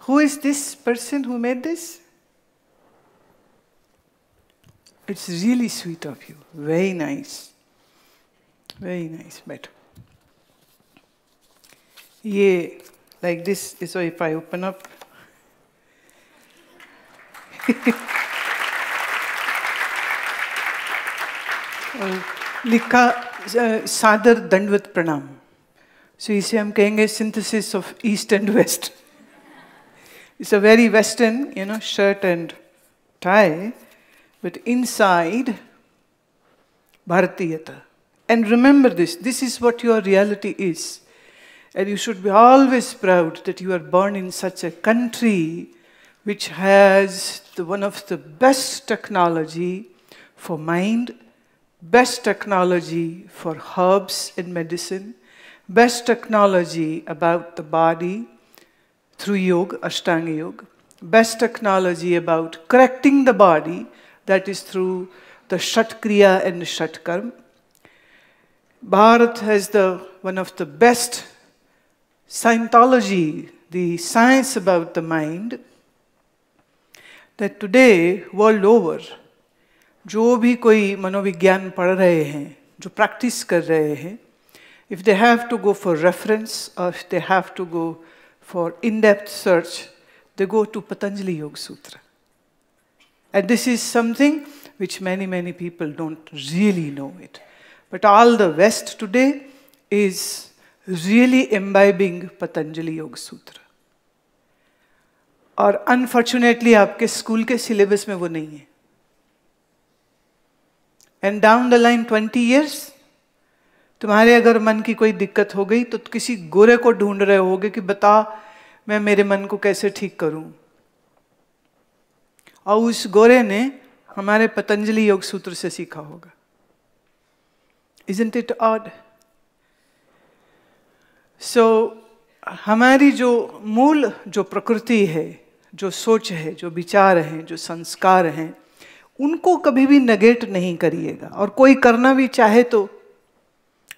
Who is this person who made this? It's really sweet of you. Very nice. Very nice. Better. Yeah, like this. So if I open up. लिखा सादर दंडवत प्रणाम. So इसे हम कहेंगे synthesis of East and West. It's a very Western, shirt and tie, but inside Bharatiyata. And remember this is what your reality is. And you should be always proud that you are born in such a country which has one of the best technology for mind, best technology for herbs and medicine, best technology about the body through yoga, Ashtanga Yoga, best technology about correcting the body, that is through the Shat Kriya and the Shat Karma. Bharat has one of the best Scientology, the science about the mind, that today, world over, जो भी कोई मनोविज्ञान पढ़ रहे हैं, जो practice कर रहे हैं, if they have to go for reference or if they have to go for in-depth search, they go to Patanjali Yoga Sutra. And this is something which many people don't really know it. But all the West today is really imbibing Patanjali Yoga Sutra. और unfortunately आपके school के syllabus में वो नहीं है. And down the line 20 years, तुम्हारे अगर मन की कोई दिक्कत हो गई तो किसी गोरे को ढूंढ रहे होगे कि बता मैं मेरे मन को कैसे ठीक करूं. और उस गोरे ने हमारे पतंजलि योग सूत्र से सीखा होगा. Isn't it odd? So, हमारी जो मूल जो प्रकृति है, जो सोच है, जो विचार हैं, जो संस्कार हैं, उनको कभी भी नेगेट नहीं करिएगा. और कोई करना भी चाहे तो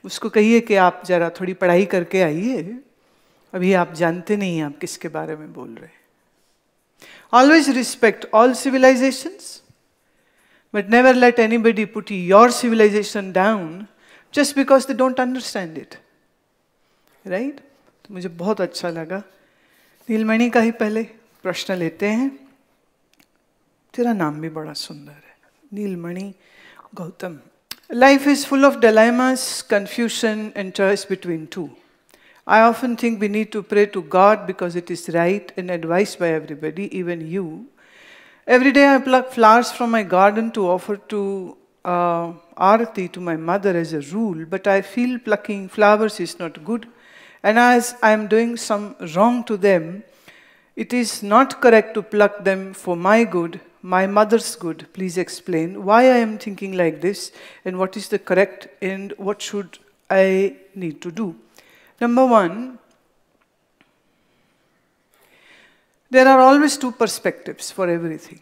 उसको कहिए कि आप जरा थोड़ी पढ़ाई करके आइए, अभी आप जानते नहीं हैं आप किसके बारे में बोल रहे हैं. Always respect all civilizations, but never let anybody put your civilization down just because they don't understand it. Right? तो मुझे बहुत अच्छा लगा. नीलमणि का ही पहले प्रश्न लेते हैं. तेरा नाम भी बड़ा सुंदर है, नीलमणि Gautam. Life is full of dilemmas, confusion, and choice between two. I often think we need to pray to God because it is right and advised by everybody, even you. Every day I pluck flowers from my garden to offer to Arati to my mother as a rule, but I feel plucking flowers is not good. And as I am doing some wrong to them, it is not correct to pluck them for my good, my mother's good. Please explain why I am thinking like this and what is the correct and what should I need to do. Number one, there are always two perspectives for everything.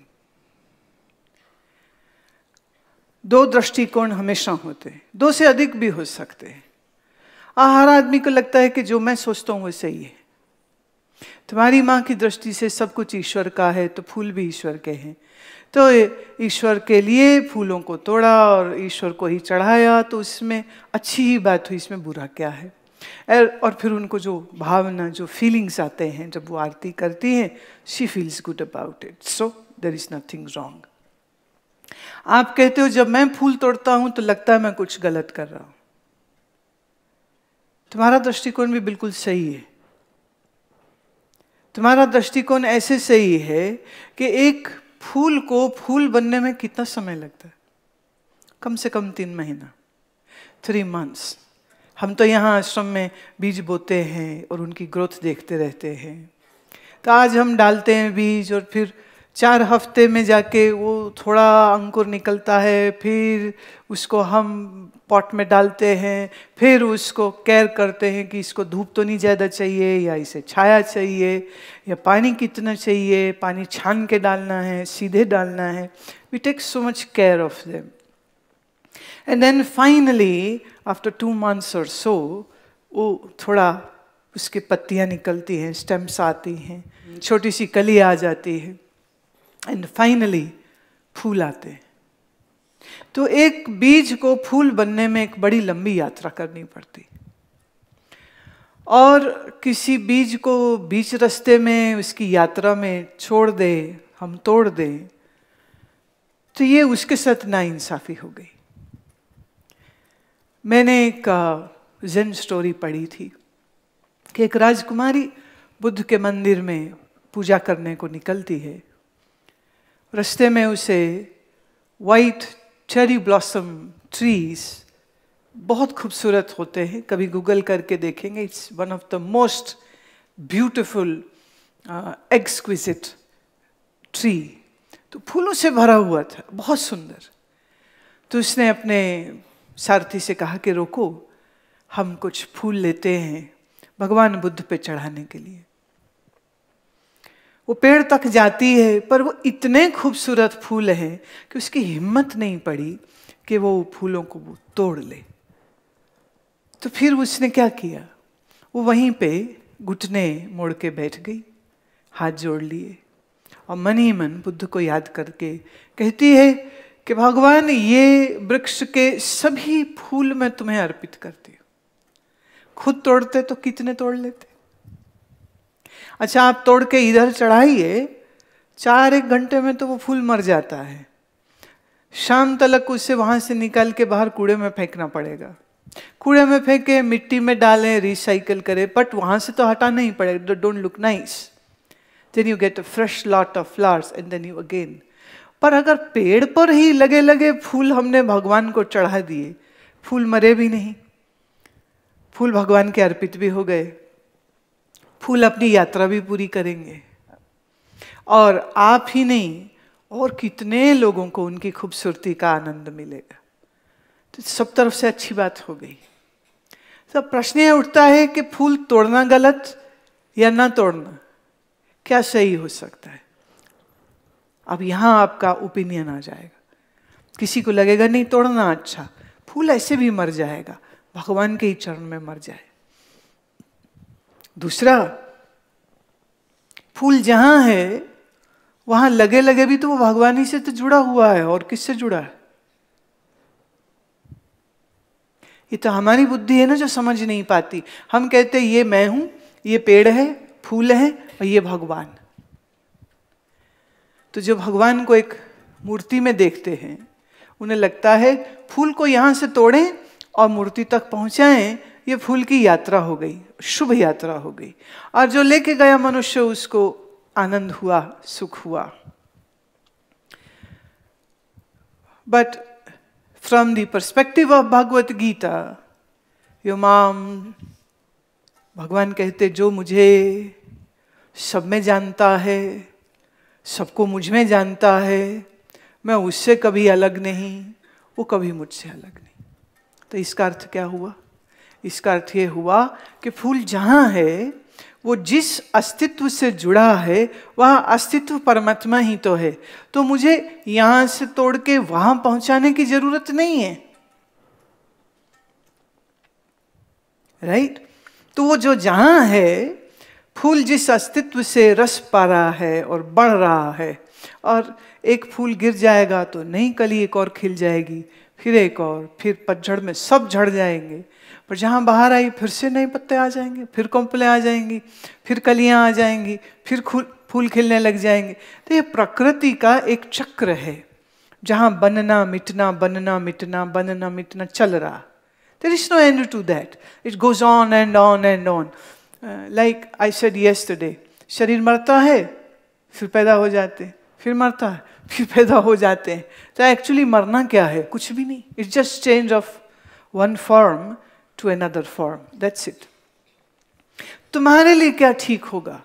दो दृष्टिकोण हमेशा होते हैं, दो से अधिक भी हो सकते हैं. हर आदमी को लगता है कि जो मैं सोचता हूँ वो सही है. तुम्हारी माँ की दृष्टि से सब कुछ ईश्वर का है तो फूल भी ईश्वर के हैं, तो ईश्वर के लिए फूलों को तोड़ा और ईश्वर को ही चढ़ाया, तो इसमें अच्छी ही बात हुई, इसमें बुरा क्या है. और फिर उनको जो भावना, जो फीलिंग्स आते हैं जब वो आरती करती हैं, she feels good about it, so there is nothing wrong. आप कहते हो जब मैं फूल तोड़ता हूं तो लगता है मैं कुछ गलत कर रहा हूं. तुम्हारा दृष्टिकोण भी बिल्कुल सही है. तुम्हारा दृष्टिकोण ऐसे सही है कि एक फूल को फूल बनने में कितना समय लगता है? कम से कम 3 महीना, 3 months. हम तो यहाँ आश्रम में बीज बोते हैं और उनकी ग्रोथ देखते रहते हैं. तो आज हम डालते हैं बीज और फिर 4 हफ्ते में जाके वो थोड़ा अंकुर निकलता है, फिर उसको हम पॉट में डालते हैं, फिर उसको केयर करते हैं कि इसको धूप तो नहीं ज़्यादा चाहिए, या इसे छाया चाहिए, या पानी कितना चाहिए, पानी छान के डालना है, सीधे डालना है. We take so much care of them. And then finally after 2 months और सो वो थोड़ा उसकी पत्तियां निकलती हैं, स्टेम्स आती हैं, छोटी सी कली आ जाती है, एंड फाइनली फूल आते हैं। तो एक बीज को फूल बनने में एक बड़ी लंबी यात्रा करनी पड़ती, और किसी बीज को बीच रास्ते में उसकी यात्रा में छोड़ दे, हम तोड़ दें, तो ये उसके साथ नाइंसाफी हो गई। मैंने एक ज़ेन स्टोरी पढ़ी थी कि एक राजकुमारी बुद्ध के मंदिर में पूजा करने को निकलती है। रास्ते में उसे वाइट चेरी ब्लॉसम ट्रीज बहुत खूबसूरत होते हैं, कभी गूगल करके देखेंगे, it's one of the most beautiful exquisite tree. तो फूलों से भरा हुआ था, बहुत सुंदर। तो उसने अपने सारथी से कहा कि रोको, हम कुछ फूल लेते हैं भगवान बुद्ध पे चढ़ाने के लिए। वो पेड़ तक जाती है, पर वो इतने खूबसूरत फूल हैं कि उसकी हिम्मत नहीं पड़ी कि वो फूलों को वो तोड़ ले। तो फिर उसने क्या किया, वो वहीं पे घुटने मोड़ के बैठ गई, हाथ जोड़ लिए, और मन ही मन बुद्ध को याद करके कहती है कि भगवान, ये वृक्ष के सभी फूल मैं तुम्हें अर्पित करती हूँ। खुद तोड़ते तो कितने तोड़ लेते। अच्छा, आप तोड़ के इधर चढ़ाइए, 4-1 घंटे में तो वो फूल मर जाता है। शाम तक उसे वहां से निकाल के बाहर कूड़े में फेंकना पड़ेगा। कूड़े में फेंके, मिट्टी में डालें, रिसाइकल करें, बट वहां से तो हटाना ही पड़ेगा। Don't look nice, then you get a fresh lot of flowers and then you again. पर अगर पेड़ पर ही लगे लगे फूल हमने भगवान को चढ़ा दिए, फूल मरे भी नहीं, फूल भगवान के अर्पित भी हो गए, फूल अपनी यात्रा भी पूरी करेंगे, और आप ही नहीं और कितने लोगों को उनकी खूबसूरती का आनंद मिलेगा। तो सब तरफ से अच्छी बात हो गई। तो प्रश्न यह उठता है कि फूल तोड़ना गलत या ना तोड़ना, क्या सही हो सकता है? अब यहां आपका ओपिनियन आ जाएगा। किसी को लगेगा नहीं तोड़ना अच्छा, फूल ऐसे भी मर जाएगा, भगवान के ही चरण में मर जाए। दूसरा, फूल जहां है वहां लगे लगे भी तो वो भगवान ही से तो जुड़ा हुआ है, और किससे जुड़ा है? ये तो हमारी बुद्धि है ना जो समझ नहीं पाती। हम कहते ये मैं हूं, ये पेड़ है, फूल है, और ये भगवान। तो जो भगवान को एक मूर्ति में देखते हैं, उन्हें लगता है फूल को यहां से तोड़ें और मूर्ति तक पहुंचाएं, ये फूल की यात्रा हो गई, शुभ यात्रा हो गई, और जो लेके गया मनुष्य उसको आनंद हुआ, सुख हुआ। But from the perspective of Bhagavad Gita, यो माम, भगवान कहते जो मुझे सब में जानता है, सबको मुझ में जानता है, मैं उससे कभी अलग नहीं, वो कभी मुझसे अलग नहीं। तो इसका अर्थ क्या हुआ? इसका अर्थ ये हुआ कि फूल जहां है, वो जिस अस्तित्व से जुड़ा है, वह अस्तित्व परमात्मा ही तो है। तो मुझे यहां से तोड़ के वहां पहुंचाने की जरूरत नहीं है, राइट? तो वो जो जहां है, फूल जिस अस्तित्व से रस पा रहा है और बढ़ रहा है, और एक फूल गिर जाएगा तो नई कली एक और खिल जाएगी, फिर एक और, फिर पतझड़ में सब झड़ जाएंगे, पर जहां बाहर आई फिर से नए पत्ते आ जाएंगे, फिर कोंपलें आ जाएंगी, फिर कलियां आ जाएंगी, फिर फूल खिलने लग जाएंगे। तो ये प्रकृति का एक चक्र है जहां बनना मिटना, बनना मिटना, बनना मिटना चल रहा। There is no end to that. It goes on and on and on. Like I said yesterday, शरीर मरता है, फिर पैदा हो जाते हैं, फिर मरता है, फिर पैदा हो जाते हैं। तो एक्चुअली मरना क्या है? कुछ भी नहीं। It's just change of one form to another form. That's it. तुम्हारे लिए क्या ठीक होगा?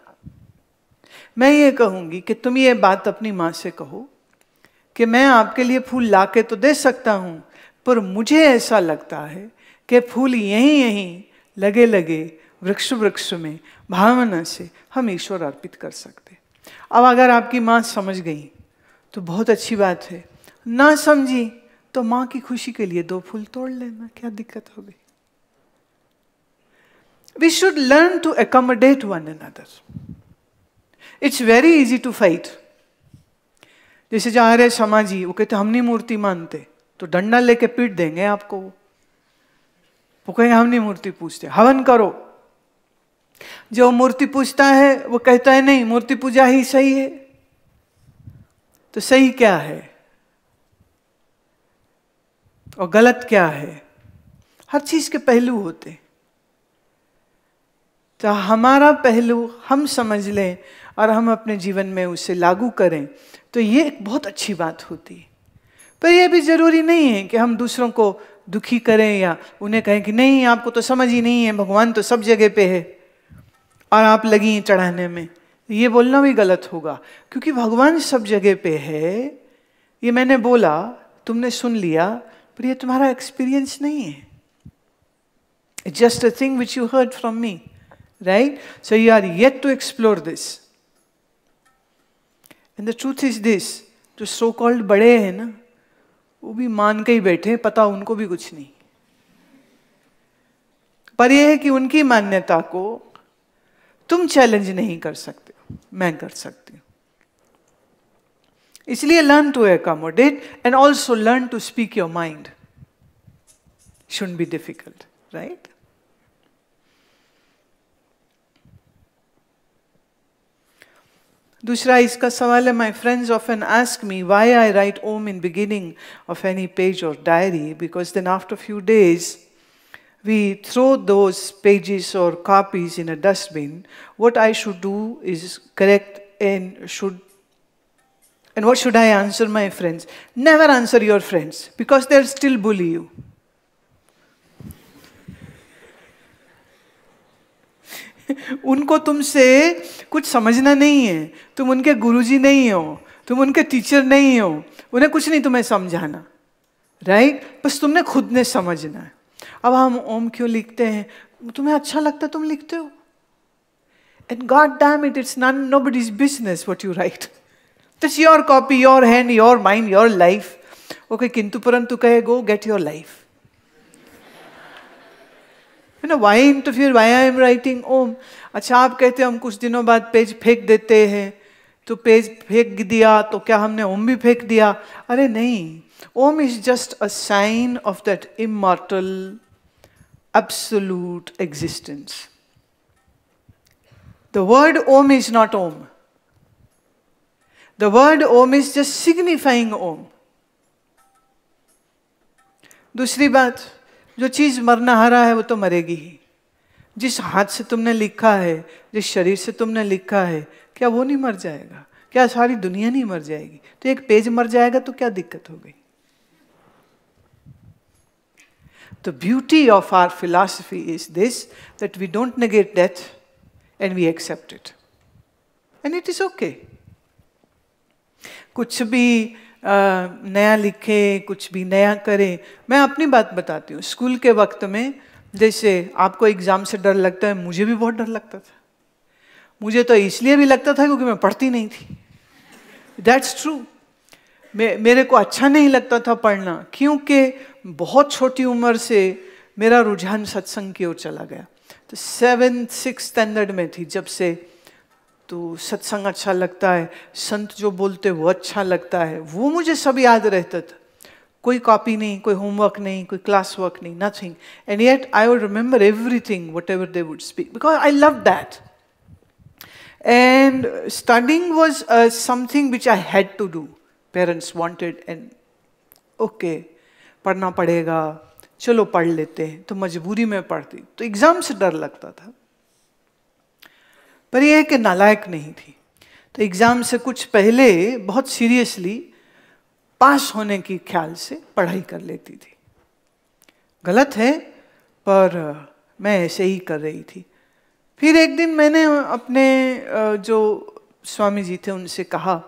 मैं ये कहूंगी कि तुम ये बात अपनी माँ से कहो कि मैं आपके लिए फूल ला के तो दे सकता हूं, पर मुझे ऐसा लगता है कि फूल यहीं यहीं लगे लगे वृक्ष वृक्ष में भावना से हम ईश्वर अर्पित कर सकते। अब अगर आपकी माँ समझ गई तो बहुत अच्छी बात है, ना समझी तो माँ की खुशी के लिए 2 फूल तोड़ लेना, क्या दिक्कत हो गई? We should learn to accommodate one another. It's very easy to fight. जैसे जो आर्य समाजी, वो कहते हम नहीं मूर्ति मानते, तो डंडा लेके पीट देंगे आपको। वो कहेंगे हम नहीं मूर्ति पूजते, हवन करो। जो मूर्ति पूजता है वो कहता है नहीं, मूर्ति पूजा ही सही है। तो सही क्या है और गलत क्या है? हर चीज के पहलू होते। तो हमारा पहलू हम समझ लें और हम अपने जीवन में उसे लागू करें तो ये एक बहुत अच्छी बात होती है। पर यह भी जरूरी नहीं है कि हम दूसरों को दुखी करें या उन्हें कहें कि नहीं आपको तो समझ ही नहीं है, भगवान तो सब जगह पे है और आप लगी हैं चढ़ाने में। ये बोलना भी गलत होगा, क्योंकि भगवान सब जगह पे है। ये मैंने बोला, तुमने सुन लिया, पर ये तुम्हारा एक्सपीरियंस नहीं है। It's just a thing which you heard from me, right? So you are yet to explore this. And the truth is this, जो so called बड़े हैं ना, वो भी मान के ही बैठे, पता उनको भी कुछ नहीं। पर यह है कि उनकी मान्यता को तुम चैलेंज नहीं कर सकते, मैं कर सकती हूँ। इसलिए learn to accommodate and also learn to speak your mind. Shouldn't be difficult, right? दूसरा इसका सवाल है, my friends often ask me why I write Om in beginning of any page or diary, because then after a few days we throw those pages or copies in a dustbin. What I should do is correct and what should I answer my friends? Never answer your friends, because they'll still bully you. उनको तुमसे कुछ समझना नहीं है, तुम उनके गुरुजी नहीं हो, तुम उनके टीचर नहीं हो, उन्हें कुछ नहीं तुम्हें समझाना, राइट? बस तुमने खुद ने समझना है। अब हम ओम क्यों लिखते हैं? तुम्हें अच्छा लगता है तुम लिखते हो, and god damn it, it's nobody's business what you write. That's your copy, your hand, your mind, your life. Okay, किंतु परंतु कहे go get your life. You know, why interfere? Why I am writing Om? अच्छा, आप कहते हैं हम कुछ दिनों बाद पेज फेंक देते हैं, तो पेज फेंक दिया तो क्या हमने ओम भी फेंक दिया? अरे नहीं, Om is just a sign of that immortal, absolute existence. The word Om is not Om. The word Om is just signifying Om. दूसरी बात, जो चीज मरना हारा है वो तो मरेगी ही। जिस हाथ से तुमने लिखा है, जिस शरीर से तुमने लिखा है, क्या वो नहीं मर जाएगा? क्या सारी दुनिया नहीं मर जाएगी? तो एक पेज मर जाएगा तो क्या दिक्कत हो गई? The beauty of our philosophy is this, that we don't negate death and we accept it. And it is okay. कुछ भी नया लिखे, कुछ भी नया करें। मैं अपनी बात बताती हूँ। स्कूल के वक्त में जैसे आपको एग्जाम से डर लगता है, मुझे भी बहुत डर लगता था। मुझे तो इसलिए भी लगता था क्योंकि मैं पढ़ती नहीं थी। That's true. मेरे को अच्छा नहीं लगता था पढ़ना, क्योंकि बहुत छोटी उम्र से मेरा रुझान सत्संग की ओर चला गया। तो 7th-6th स्टैंडर्ड में थी जब से, तो सत्संग अच्छा लगता है, संत जो बोलते वो अच्छा लगता है, वो मुझे सब याद रहता था। कोई कॉपी नहीं, कोई होमवर्क नहीं, कोई क्लास वर्क नहीं, nothing. And yet I would remember everything whatever they would speak, because I love that. And studying was something which I had to do. Parents wanted, and okay पढ़ना पड़ेगा, चलो पढ़ लेते हैं, तो मजबूरी में पढ़ती। तो एग्जाम से डर लगता था, पर यह है कि नालायक नहीं थी। तो एग्जाम से कुछ पहले बहुत सीरियसली पास होने की ख्याल से पढ़ाई कर लेती थी। गलत है, पर मैं ऐसे ही कर रही थी। फिर एक दिन मैंने अपने जो स्वामी जी थे उनसे कहा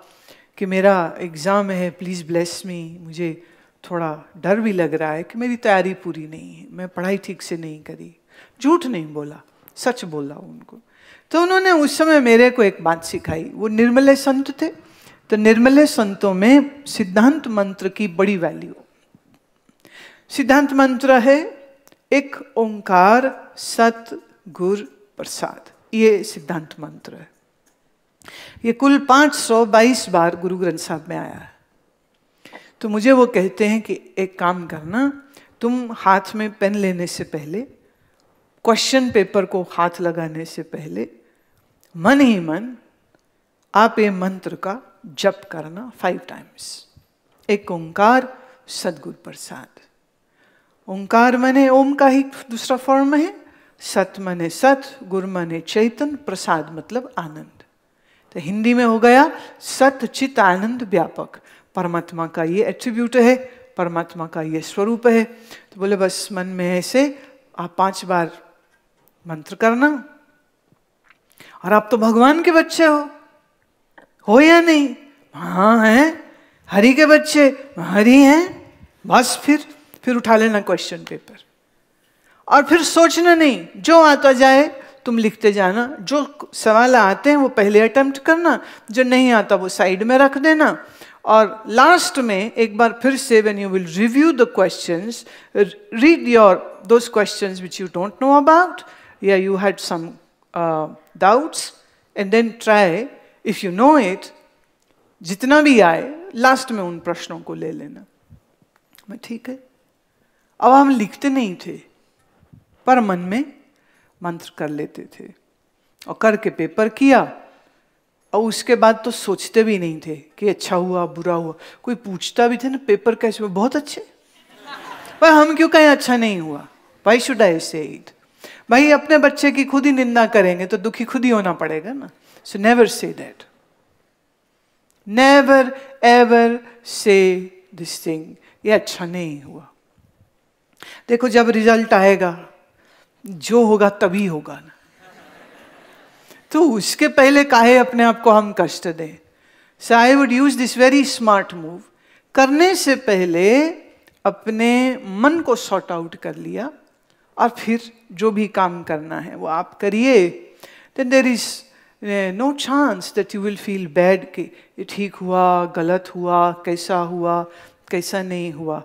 कि मेरा एग्ज़ाम है, प्लीज़ ब्लेस मी। मुझे थोड़ा डर भी लग रहा है कि मेरी तैयारी पूरी नहीं है, मैं पढ़ाई ठीक से नहीं करी। झूठ नहीं बोला, सच बोला उनको। तो उन्होंने उस समय मेरे को एक बात सिखाई। वो निर्मले संत थे, तो निर्मले संतों में सिद्धांत मंत्र की बड़ी वैल्यू। सिद्धांत मंत्र है एक ओंकार सत गुर प्रसाद, ये सिद्धांत मंत्र है। ये कुल 522 बार गुरु ग्रंथ साहब में आया है। तो मुझे वो कहते हैं कि एक काम करना, तुम हाथ में पेन लेने से पहले, क्वेश्चन पेपर को हाथ लगाने से पहले मन ही मन आप ये मंत्र का जप करना 5 टाइम्स। एक ओंकार सद्गुरु प्रसाद। ओंकार माने ओम का ही दूसरा फॉर्म है, सत माने सत, गुरु माने चैतन्य, प्रसाद मतलब आनंद। तो हिंदी में हो गया सत चित आनंद व्यापक। परमात्मा का ये एट्रीब्यूट है, परमात्मा का ये स्वरूप है। तो बोले बस मन में ऐसे आप 5 बार मंत्र करना। और आप तो भगवान के बच्चे हो या नहीं? हाँ हैं, हरि के बच्चे, हरि हैं। बस फिर उठा लेना क्वेश्चन पेपर और फिर सोचना नहीं, जो आता जाए तुम लिखते जाना। जो सवाल आते हैं वो पहले अटेम्प्ट करना, जो नहीं आता वो साइड में रख देना। और लास्ट में एक बार फिर से when you will review the questions, read your those questions which you don't know about या you had some doubts, and then try, if you know it, जितना भी आए लास्ट में उन प्रश्नों को ले लेना। मैं ठीक है। अब हम लिखते नहीं थे पर मन में मंत्र कर लेते थे और करके पेपर किया, और उसके बाद तो सोचते भी नहीं थे कि अच्छा हुआ बुरा हुआ। कोई पूछता भी थे ना पेपर कैसे हुआ, बहुत अच्छे, पर हम क्यों कहें अच्छा नहीं हुआ? व्हाई शुड आई से इट? भाई अपने बच्चे की खुद ही निंदा करेंगे तो दुखी खुद ही होना पड़ेगा ना। So never say that, never ever से दिस थिंग, ये अच्छा नहीं हुआ। देखो जब रिजल्ट आएगा जो होगा तभी होगा ना, तो उसके पहले काहे अपने आप को हम कष्ट दें। So I would use this very smart move. करने से पहले अपने मन को सॉर्ट आउट कर लिया और फिर जो भी काम करना है वो आप करिए। Then there is no chance that you will feel bad कि ये ठीक हुआ, गलत हुआ, कैसा हुआ, कैसा नहीं हुआ।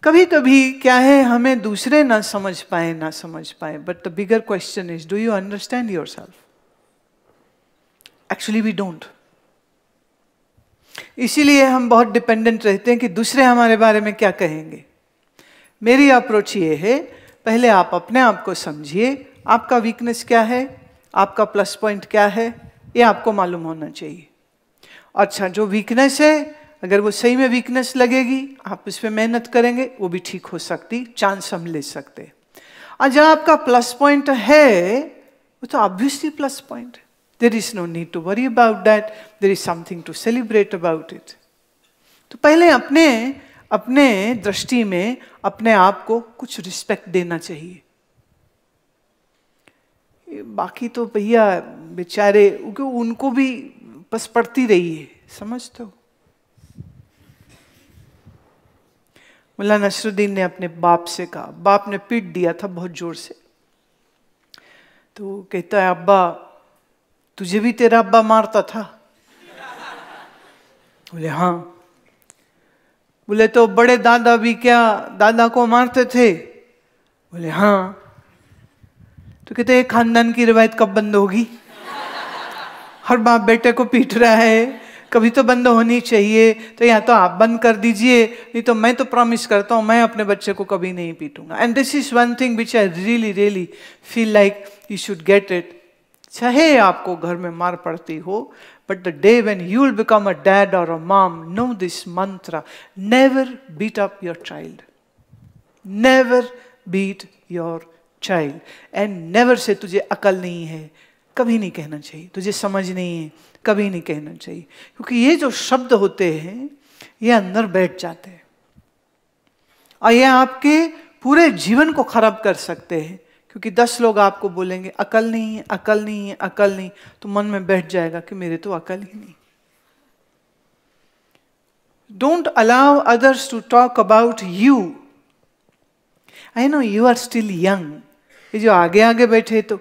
कभी कभी क्या है, हमें दूसरे ना समझ पाए, but the bigger question is, do you understand yourself? Actually we don't. इसीलिए हम बहुत डिपेंडेंट रहते हैं कि दूसरे हमारे बारे में क्या कहेंगे। मेरी अप्रोच ये है, पहले आप अपने आप को समझिए, आपका वीकनेस क्या है, आपका प्लस पॉइंट क्या है, ये आपको मालूम होना चाहिए। अच्छा, जो वीकनेस है अगर वो सही में वीकनेस लगेगी, आप उस पर मेहनत करेंगे, वो भी ठीक हो सकती, चांस हम ले सकते। और जहाँ आपका प्लस पॉइंट है वो तो obviously plus point, there is no need to worry about that, there is something to celebrate about it. तो पहले अपने दृष्टि में अपने आप को कुछ रिस्पेक्ट देना चाहिए। बाकी तो भैया बेचारे, उनको भी बस पड़ती रही है, समझते हो। मुल्ला नसरुद्दीन ने अपने बाप से कहा, बाप ने पीट दिया था बहुत जोर से, तो कहता है अब्बा तुझे भी तेरा अब्बा मारता था? बोले हाँ। बोले तो बड़े दादा भी क्या दादा को मारते थे? बोले हाँ। तो कहते हैं खानदान की रिवायत कब बंद होगी? हर बाप बेटे को पीट रहा है, कभी तो बंद होनी चाहिए। तो या तो आप बंद कर दीजिए, नहीं तो मैं तो प्रॉमिस करता हूँ मैं अपने बच्चे को कभी नहीं पीटूंगा। And this is one thing which I really feel like you should get it. चाहे आपको घर में मार पड़ती हो, but the day when you will become a dad और a mom, know this mantra, never beat up your child, never beat your child, and never say तुझे अकल नहीं है, कभी नहीं कहना चाहिए। तुझे समझ नहीं है, कभी नहीं कहना चाहिए। क्योंकि ये जो शब्द होते हैं ये अंदर बैठ जाते हैं और ये आपके पूरे जीवन को खराब कर सकते हैं। क्योंकि 10 लोग आपको बोलेंगे अकल नहीं है, अकल नहीं है, अकल नहीं, तो मन में बैठ जाएगा कि मेरे तो अकल ही नहीं। Don't allow others to talk about you. I know you are still young. ये जो आगे आगे बैठे तो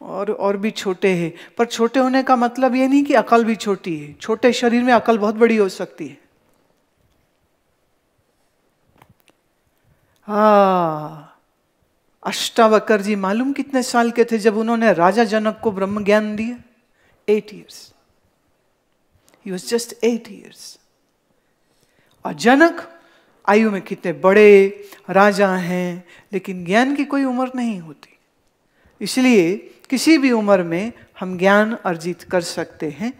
और भी छोटे हैं, पर छोटे होने का मतलब ये नहीं कि अकल भी छोटी है। छोटे शरीर में अकल बहुत बड़ी हो सकती है। अष्टावक्र जी मालूम कितने साल के थे जब उन्होंने राजा जनक को ब्रह्म ज्ञान दिया? 8 years. He was just 8 years. और जनक आयु में कितने बड़े राजा हैं, लेकिन ज्ञान की कोई उम्र नहीं होती। इसलिए किसी भी उम्र में हम ज्ञान अर्जित कर सकते हैं।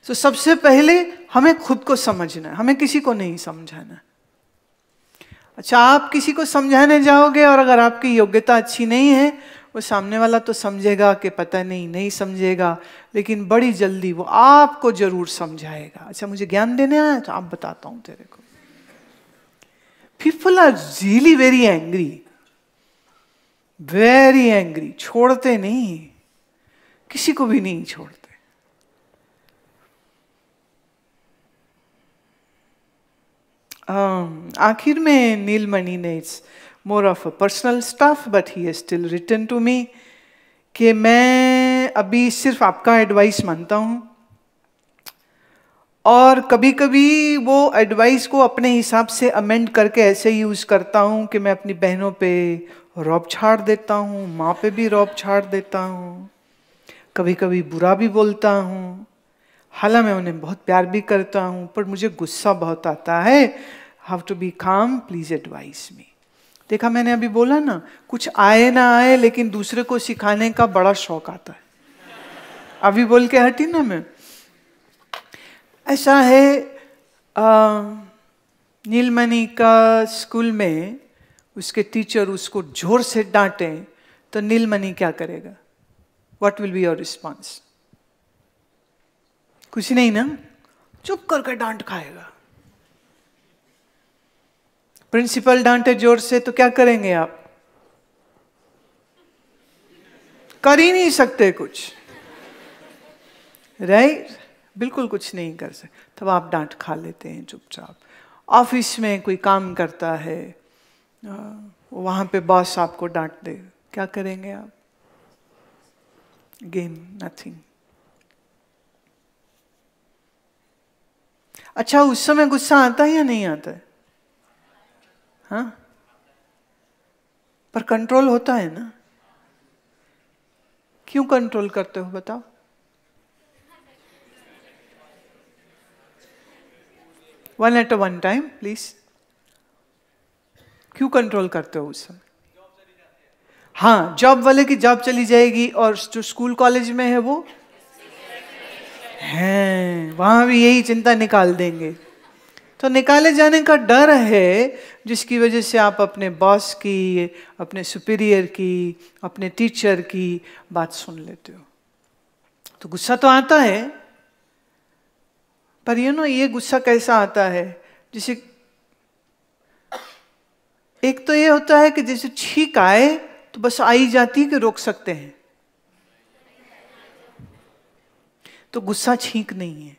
तो सबसे पहले हमें खुद को समझना है, हमें किसी को नहीं समझाना। अच्छा, आप किसी को समझाने जाओगे और अगर आपकी योग्यता अच्छी नहीं है, वो सामने वाला तो समझेगा कि पता नहीं समझेगा, लेकिन बड़ी जल्दी वो आपको जरूर समझाएगा। अच्छा, मुझे ज्ञान देने आया तो आप बताता हूं तेरे को। People are really very angry, very angry. छोड़ते नहीं, किसी को भी नहीं छोड़ते। आखिर में नीलमणि ने, it's more of a personal stuff but he has still written to me, कि मैं अभी सिर्फ आपका एडवाइस मानता हूं और कभी कभी वो एडवाइस को अपने हिसाब से अमेंड करके ऐसे यूज करता हूं कि मैं अपनी बहनों पे रौब छाड़ देता हूं, माँ पे भी रौब छाड़ देता हूं, कभी कभी बुरा भी बोलता हूं। हालांकि मैं उन्हें बहुत प्यार भी करता हूं, पर मुझे गुस्सा बहुत आता है। हाउ टू बी काम, प्लीज एडवाइस मी। देखा, मैंने अभी बोला ना, कुछ आए ना आए लेकिन दूसरे को सिखाने का बड़ा शौक आता है। अभी बोल के हटी ना मैं। ऐसा है, नीलमणि का स्कूल में उसके टीचर उसको जोर से डांटे तो नीलमणि क्या करेगा? What will be your response? कुछ नहीं ना, चुप करके डांट खाएगा। प्रिंसिपल डांटे जोर से तो क्या करेंगे आप? कर ही नहीं सकते कुछ, राइट? बिल्कुल कुछ नहीं कर सकते। तब आप डांट खा लेते हैं चुपचाप। ऑफिस में कोई काम करता है, वहां पे बॉस आपको डांट दे, क्या करेंगे आप? Again nothing. अच्छा, उस समय गुस्सा आता है या नहीं आता है? हाँ, पर कंट्रोल होता है ना? क्यों कंट्रोल करते हो बताओ? One at a one time please. क्यों कंट्रोल करते हो उस समय? हाँ, जॉब वाले की जॉब चली जाएगी और जो स्कूल कॉलेज में है वो हैं, वहां भी यही चिंता निकाल देंगे। तो निकाले जाने का डर है, जिसकी वजह से आप अपने बॉस की, अपने सुपीरियर की, अपने टीचर की बात सुन लेते हो। तो गुस्सा तो आता है, पर ये गुस्सा कैसा आता है? जैसे एक तो ये होता है कि जैसे छींक आए तो बस आई जाती कि रोक सकते हैं, तो गुस्सा छींक नहीं है।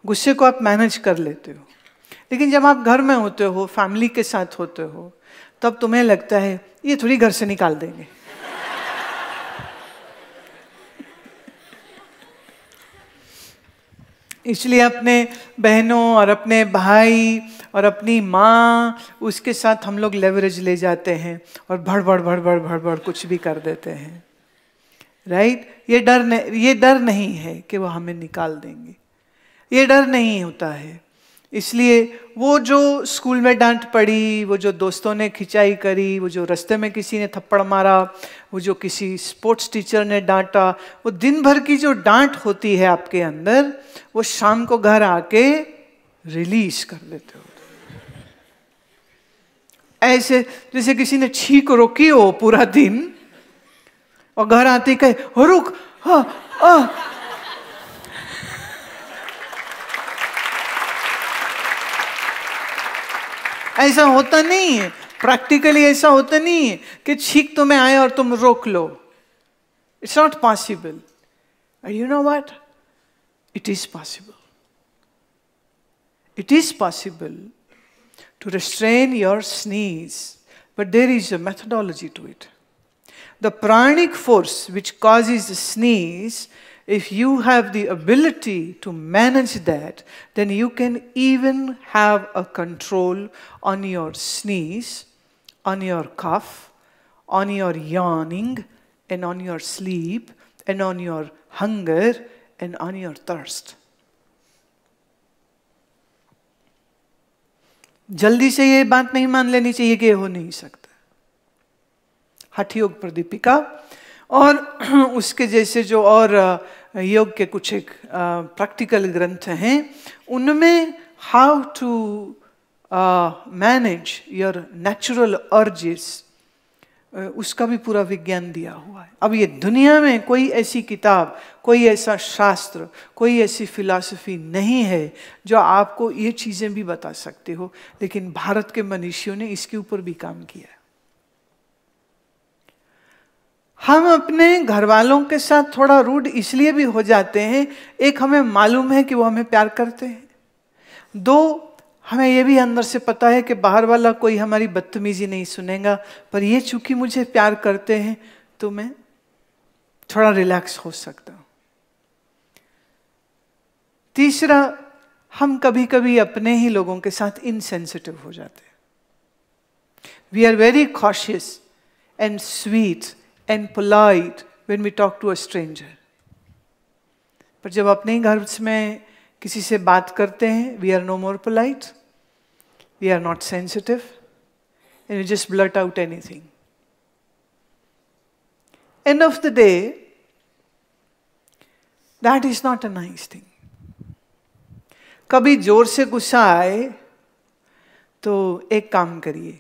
गुस्से को आप मैनेज कर लेते हो। लेकिन जब आप घर में होते हो, फैमिली के साथ होते हो, तब तुम्हें लगता है ये थोड़ी घर से निकाल देंगे। इसलिए अपने बहनों और अपने भाई और अपनी माँ, उसके साथ हम लोग लेवरेज ले जाते हैं और भड़ कुछ भी कर देते हैं, राइट? ये डर नहीं है कि वो हमें निकाल देंगे, ये डर नहीं होता है। इसलिए वो जो स्कूल में डांट पड़ी, वो जो दोस्तों ने खिंचाई करी, वो जो रास्ते में किसी ने थप्पड़ मारा, वो जो किसी स्पोर्ट्स टीचर ने डांटा, वो दिन भर की जो डांट होती है आपके अंदर, वो शाम को घर आके रिलीज कर देते हो। ऐसे जैसे किसी ने छींक रोकी हो पूरा दिन और घर आते कहे रुक, ऐसा होता नहीं है। प्रैक्टिकली ऐसा होता नहीं है कि छींक तुम्हें आए और तुम रोक लो। It's not possible. And you know what, it is possible. It is possible to restrain your sneeze, but there is a methodology to it. The pranic force which causes the sneeze, if you have the ability to manage that, then you can even have a control on your sneeze on your cough, on your yawning, and on your sleep, and on your hunger, and on your thirst. जल्दी से ये बात नहीं मान लेनी चाहिए कि ये हो नहीं सकता। हठ योग प्रदीपिका और उसके जैसे जो और योग के कुछ एक प्रैक्टिकल ग्रंथ हैं, उनमें how to manage your natural urges, उसका भी पूरा विज्ञान दिया हुआ है। अब ये दुनिया में कोई ऐसी किताब, कोई ऐसा शास्त्र, कोई ऐसी फिलॉसफी नहीं है जो आपको ये चीजें भी बता सकते हो, लेकिन भारत के मनीषियों ने इसके ऊपर भी काम किया। हम अपने घर वालों के साथ थोड़ा रूड इसलिए भी हो जाते हैं, एक हमें मालूम है कि वो हमें प्यार करते हैं, दो हमें ये भी अंदर से पता है कि बाहर वाला कोई हमारी बदतमीजी नहीं सुनेगा, पर ये चूंकि मुझे प्यार करते हैं तो मैं थोड़ा रिलैक्स हो सकता हूं। तीसरा, हम कभी कभी अपने ही लोगों के साथ इनसेंसिटिव हो जाते हैं। We are very cautious and sweet and polite when we talk to a stranger, पर जब अपने ही घर में किसी से बात करते हैं, we are no more polite, we are not sensitive, and we just blurt out anything. End of the day that is not a nice thing. कभी जोर से गुस्सा आए तो एक काम करिए,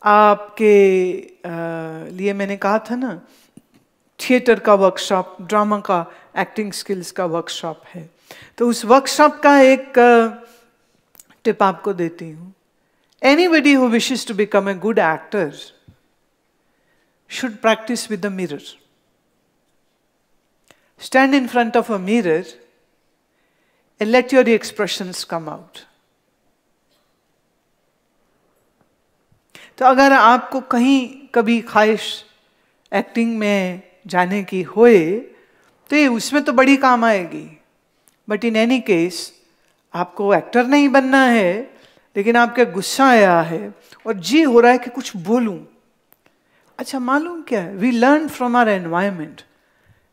आपके लिए मैंने कहा था ना, थिएटर का वर्कशॉप, ड्रामा का, एक्टिंग स्किल्स का वर्कशॉप है, तो उस वर्कशॉप का एक टिप आपको देती हूं। Anybody who wishes to become a good actor should practise with the mirror. Stand in front of a mirror and let your expressions come out. तो अगर आपको कहीं कभी ख्वाहिश एक्टिंग में जाने की होए तो ये उसमें तो बड़ी काम आएगी, बट इन एनी केस आपको एक्टर नहीं बनना है, लेकिन आपके गुस्सा आया है और जी हो रहा है कि कुछ बोलूं। अच्छा, मालूम क्या है, we learn from our environment.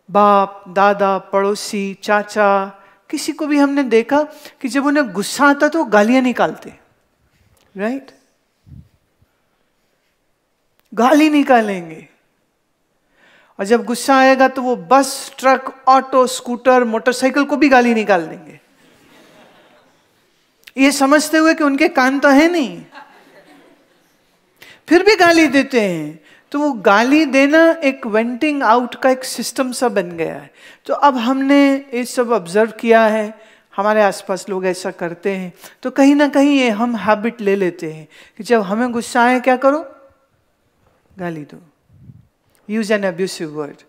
बाप, दादा, पड़ोसी, चाचा, किसी को भी हमने देखा कि जब उन्हें गुस्सा आता तो गालियां निकालते, राइट? गाली निकालेंगे, और जब गुस्सा आएगा तो वो बस, ट्रक, ऑटो, स्कूटर, मोटरसाइकिल को भी गाली निकाल देंगे, ये समझते हुए कि उनके कान तो है नहीं, फिर भी गाली देते हैं। तो वो गाली देना एक वेंटिंग आउट का एक सिस्टम सा बन गया है। तो अब हमने ये सब ऑब्जर्व किया है, हमारे आसपास लोग ऐसा करते हैं, तो कहीं ना कहीं ये हम हैबिट ले लेते हैं कि जब हमें गुस्सा आए क्या करो, गाली दो, यूज एन अब्यूसिव वर्ड,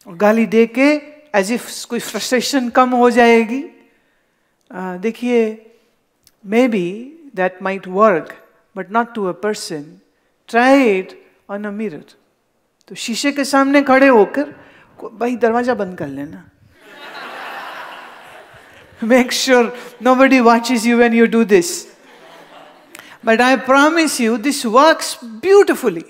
और गाली दे के एज इफ कोई फ्रस्ट्रेशन कम हो जाएगी। देखिए, maybe that might work but not to a person. Try it on a mirror. तो शीशे के सामने खड़े होकर, भाई दरवाजा बंद कर लेना, make sure nobody watches you when you do this, but I promise you this works beautifully.